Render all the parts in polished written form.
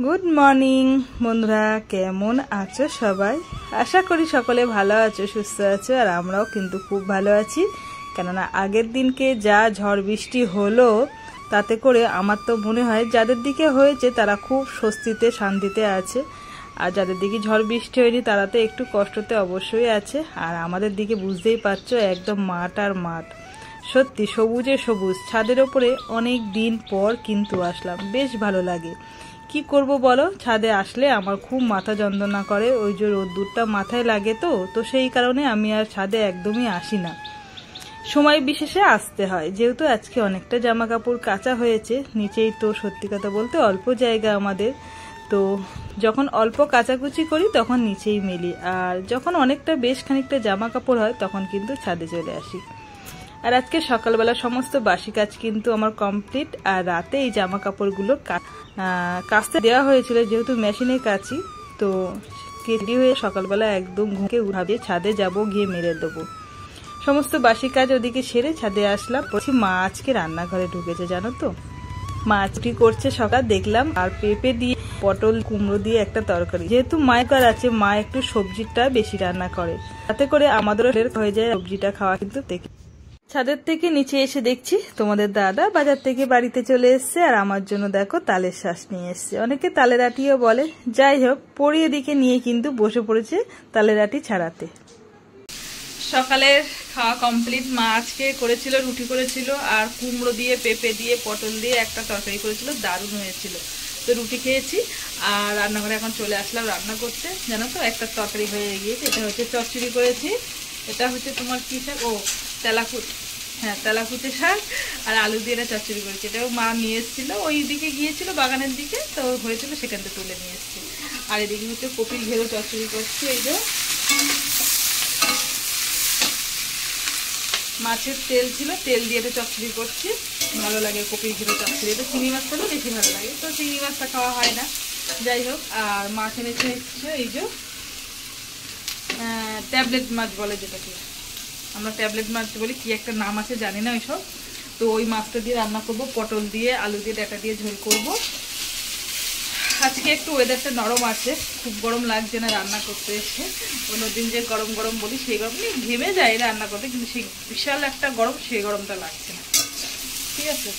Good morning বন্ধুরা, কেমন আছো সবাই? আশা করি সকলে ভালো আছো, সুস্থ আছো। আর আমরাও কিন্তু খুব ভালো আছি, কেননা আগের দিনকে যা ঝড় বৃষ্টি হলো তাতে করে আমার তো মনে হয় যাদের দিকে হয়েছে তারা খুব স্বস্তিতে শান্তিতে আছে, আর যাদের দিকে ঝড় বৃষ্টি হয়নি তারা তো একটু কষ্টতে অবশ্যই আছে। আর আমাদের দিকে বুঝতেই পারছো একদম মাঠ আর মাঠ, সত্যি সবুজে সবুজ। ছাদের ওপরে অনেক দিন পর কিন্তু আসলাম, বেশ ভালো লাগে। কি করব বলো, ছাদে আসলে আমার খুব মাথা যন্ত্রণা করে, ওই যে রোদ্দুরটা মাথায় লাগে তো সেই কারণে আমি আর ছাদে একদমই আসি না। সময় বিশেষে আসতে হয়, যেহেতু আজকে অনেকটা জামা কাপড় কাচা হয়েছে। নিচেই তো সত্যি কথা বলতে অল্প জায়গা আমাদের, তো যখন অল্প কাচাকুচি করি তখন নিচেই মেলি, আর যখন অনেকটা বেশ খানিকটা জামা কাপড় হয় তখন কিন্তু ছাদে চলে আসি। আর আজকে সকালবেলা সমস্ত বাসি কাজ কিন্তু আমার কমপ্লিট, আর রাতে এই জামা কাপড়গুলো কাচতে দেওয়া হয়েছিল, যেহেতু মেশিনে কাচি তো রেডি হয়ে সকালবেলা একদম ঘুমকে উঠাবে ছাদে যাব, গিয়ে মেরে দেবো। সমস্ত বাসি কাজ ওদিকে সেরে ছাদে আসলাম। বলছি মা আজকে রান্নাঘরে ঢুকেছে, জানো তো। মা আজকে করছে সকাল দেখলাম, আর পেঁপে দিয়ে পটল কুমড়ো দিয়ে একটা তরকারি। যেহেতু মায়ের আছে, মা একটু সবজিটা বেশি রান্না করে, তাতে করে আমাদেরও হয়ে যায় সবজিটা খাওয়া। কিন্তু দেখি ছাদের থেকে নিচে এসে দেখছি তোমাদের দাদা বাজার থেকে বাড়িতে চলে এসছে, আর আমার জন্য দেখো তালের শ্বাস নিয়ে এসছে। অনেকে তালের আটিও বলে, যাই হোক পরিয়ে দিকে নিয়ে কিন্তু বসে পড়েছে তালের আটি ছাড়াতে। সকালের খাওয়া কমপ্লিট। মা আজকে করেছিল, রুটি করেছিল, আর কুমড়ো দিয়ে পেঁপে দিয়ে পটল দিয়ে একটা তরকারি করেছিল, দারুণ হয়েছিল। তো রুটি খেয়েছি, আর রান্নাঘরে এখন চলে আসলাম রান্না করতে। জানো তো একটা তরকারি হয়ে গিয়েছে, এটা হচ্ছে চচ্চড়ি করেছি, এটা হচ্ছে তোমার কি শাক, ও তেলাকুচ, হ্যাঁ তেলাকুচি শাক, আর আলু দিয়ে এটা চচ্চড়ি করেছি। এটাও মা নিয়ে এসেছিলো, ওই দিকে গিয়েছিল বাগানের দিকে, তো হয়েছিল সেখান থেকে তুলে নিয়ে এসেছি। আর এদিকে হচ্ছে কপির ঘেরো চচ্চড়ি করছি। এই যে মাছের তেল ছিল, তেল দিয়ে এটা চচ্চড়ি করছি, ভালো লাগে কপির ঘেরো চচ্চড়ি। এটা চিংড়ি মাছ হলে বেশি ভালো লাগে, তো চিংড়ি মাছটা খাওয়া হয় না, যাই হোক। আর মাছ এনেছে হচ্ছে এই যে ট্যাবলেট মাছ বলে, যেটাকে আমরা ট্যাবলেট মাছ বলি, কি একটা নাম আছে জানি না ওইসব। তো ওই মাছটা দিয়ে রান্না করব, পটল দিয়ে আলু দিয়ে ডাঁটা দিয়ে ঝোল করব। আজকে একটু ওয়েদারটা নরম আছে, খুব গরম লাগছে না রান্না করতে এসে। অন্যদিন যে গরম গরম বলি সেই গরম ঘেমে যায় রান্না করতে, কিন্তু সেই বিশাল একটা গরম, সেই গরমটা লাগছে না, ঠিক আছে।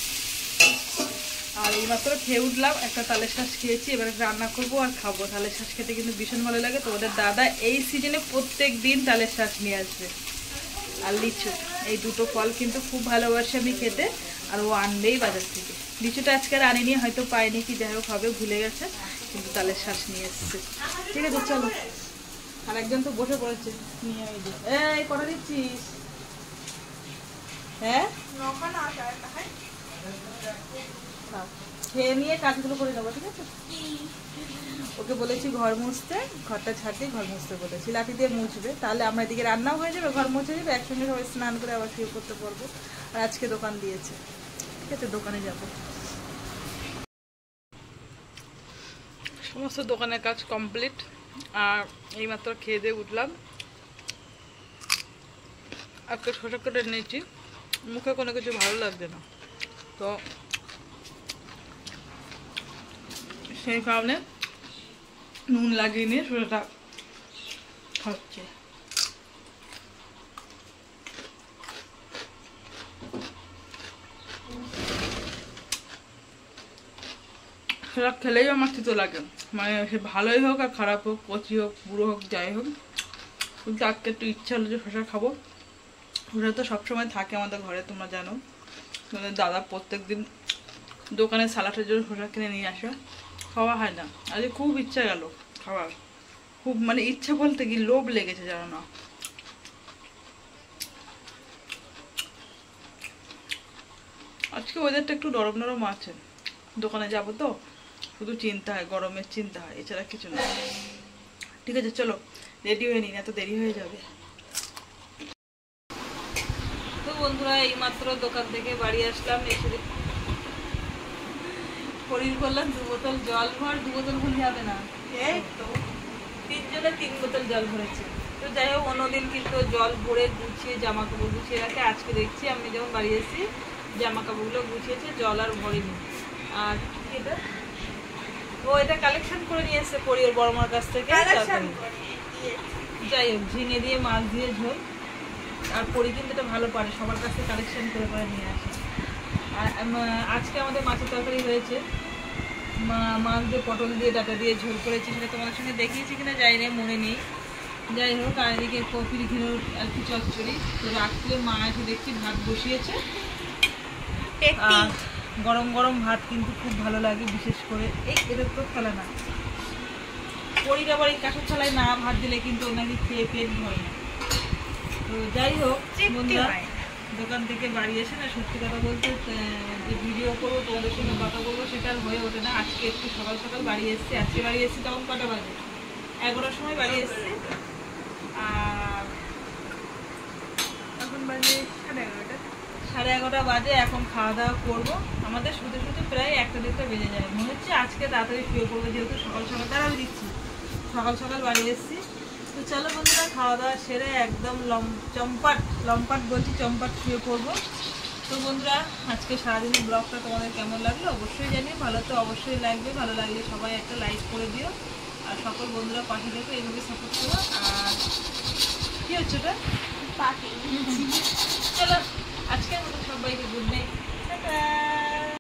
আর এইমাত্র খেয়ে উঠলাম, একটা তালের শ্বাস খেয়েছি, এবার রান্না করবো আর খাবো। তালের শ্বাস খেতে কিন্তু ভীষণ ভালো লাগে। তো ওদের দাদা এই সিজনে প্রত্যেক দিন তালের শ্বাস নিয়ে আসবে, আর লিচু, এই দুটো ফল কিন্তু খুব ভালোবাসে আমি খেতে, আর ও আনবেই বাজার থেকে। লিচুটা আজকে আর আনিনি, হয়তো পাইনি কি যাই হোক হবে, ভুলে গেছে, কিন্তু তালের শ্বাস নিয়ে এসছে। ঠিক আছে চলো। আর একজন তো বসে পড়েছে নিয়ে, এই কটা দিচ্ছিস? হ্যাঁ খেয়ে নিয়ে কাজগুলো করে নেবো, ঠিক আছে। ওকে বলেছি ঘর মুছতে, ঘরটা ঝাঁটে ঘর মুছতে বলেছি, লাঠি দিয়ে মুছবে, তাহলে আমরা এদিকে রান্নাও হয়ে যাবে, ঘর মুছে যাবে, একসঙ্গে সবাই স্নান করে আবার শুয়ে করতে পারবো। আর আজকে দোকান দিয়েছে, ঠিক আছে, দোকানে যাবো। সমস্ত দোকানের কাজ কমপ্লিট, আর এইমাত্র খেয়ে দিয়ে উঠলাম। একটা শসা কেটে নিয়েছি, মুখে কোনো কিছু ভালো লাগছে না, তো সেই কারণে নুন লাগিয়ে নিয়ে শসাটা খাচ্ছে। সেটা খেলেই আমার তিতো লাগে, মানে সে ভালোই হোক আর খারাপ হোক, কচি হোক বুড়ো হোক যাই হোক। কিন্তু আজকে একটু ইচ্ছা হলো যে শসা খাবো। শসা তো সবসময় থাকে আমাদের ঘরে, তোমরা জানো। তোমাদের দাদা প্রত্যেক দিন দোকানে সালাটের জন্য শসা কিনে নিয়ে আসে, খাওয়া হয় না। আজকে খুব ইচ্ছা গেল খাওয়ার, খুব মানে ইচ্ছা বলতে কি লোভ লেগেছে, জানো না। আজকে ওয়েদারটা একটু নরম নরম আছে, দোকানে যাব তো শুধু চিন্তা হয়, গরমের চিন্তা হয়, এছাড়া কিছু না। ঠিক আছে চলো রেডি হয়ে নিন, এত দেরি হয়ে যাবে। তো বন্ধুরা এইমাত্র দোকান থেকে বাড়ি আসলাম, এসে শরীর করলাম 2 বোতল জল ভর, 2 বোতল ভুল যাবে না, এই তো 3 জনে 3 বোতল জল ভরেছে। তো যাই হোক অন্যদিন কিন্তু জল ভরে গুছিয়ে জামা কাপড় গুছিয়ে রাখে, আজকে দেখছি আমি যখন বাড়ি এসেছি জামা কাপড়গুলো গুছিয়েছে, জল আর ভরেনি। আর এটা ও এটা কালেকশন করে নিয়ে এসেছে পরি ওর বড় মার কাছ থেকে। যাই হোক, ঝিঙে দিয়ে মাছ দিয়ে ঝোল। আর পরি কিন্তু এটা ভালো পারে, সবার কাছ থেকে কালেকশন করে করে নিয়ে আসে। আর আজকে আমাদের মাছের তরকারি হয়েছে, মাছ দিয়ে পটল দিয়ে ডাটা দিয়ে ঝোল করেছি, সেটা তোমাদের সঙ্গে দেখিয়েছি কিনা যাই না, মনে নেই। যাই হোক, আর এদিকে কপির ঘিনোর আর কি চচ্চড়ি। তো রাত্রে মা এসে দেখছি ভাত বসিয়েছে, আর গরম গরম ভাত কিন্তু খুব ভালো লাগে, বিশেষ করে এই এটা তো খেলা না পরির আবার এই কাঁচের থালায় না ভাত দিলে কিন্তু ওনাকে খেয়ে পেট ভরে না। তো যাই হোক বন্ধুরা, দোকান থেকে বাড়ি এসে না সত্যি কথা বলতে যে ভিডিও করবো তোমাদের সঙ্গে কথা বলবো সেটা আর হয়ে ওঠে না। আজকে একটু সকাল সকাল বাড়ি এসেছি, আজকে বাড়ি এসেছি তখন কটা বাজে, 11টার সময় বাড়ি এসেছি। আর এখন বাজে 11:30 বাজে। এখন খাওয়া দাওয়া করবো। আমাদের শুতে শুতে প্রায় 1-1:30 বেজে যায়। মনে হচ্ছে আজকে তাড়াতাড়ি শুয়ে পড়বো, যেহেতু সকাল সকাল তাড়াতাড়ি দিচ্ছি, সকাল সকাল বাড়ি এসেছি। তো চলো বন্ধুরা, খাওয়া দাওয়া সেরে একদম লম্পাট বলছি, চম্পাট শুয়ে পড়বো। তো বন্ধুরা, আজকে সারাদিনের ব্লগটা তোমাদের কেমন লাগলো অবশ্যই জানিও। ভালো তো অবশ্যই লাগবে, ভালো লাগলে সবাই একটা লাইক করে দিও। আর সকল বন্ধুরা পাশে দেখো, এইভাবে সাপোর্ট করো। আর কি হচ্ছে ওটা? চলো আজকের মতো সবাইকে গুড নাইট, টাটা।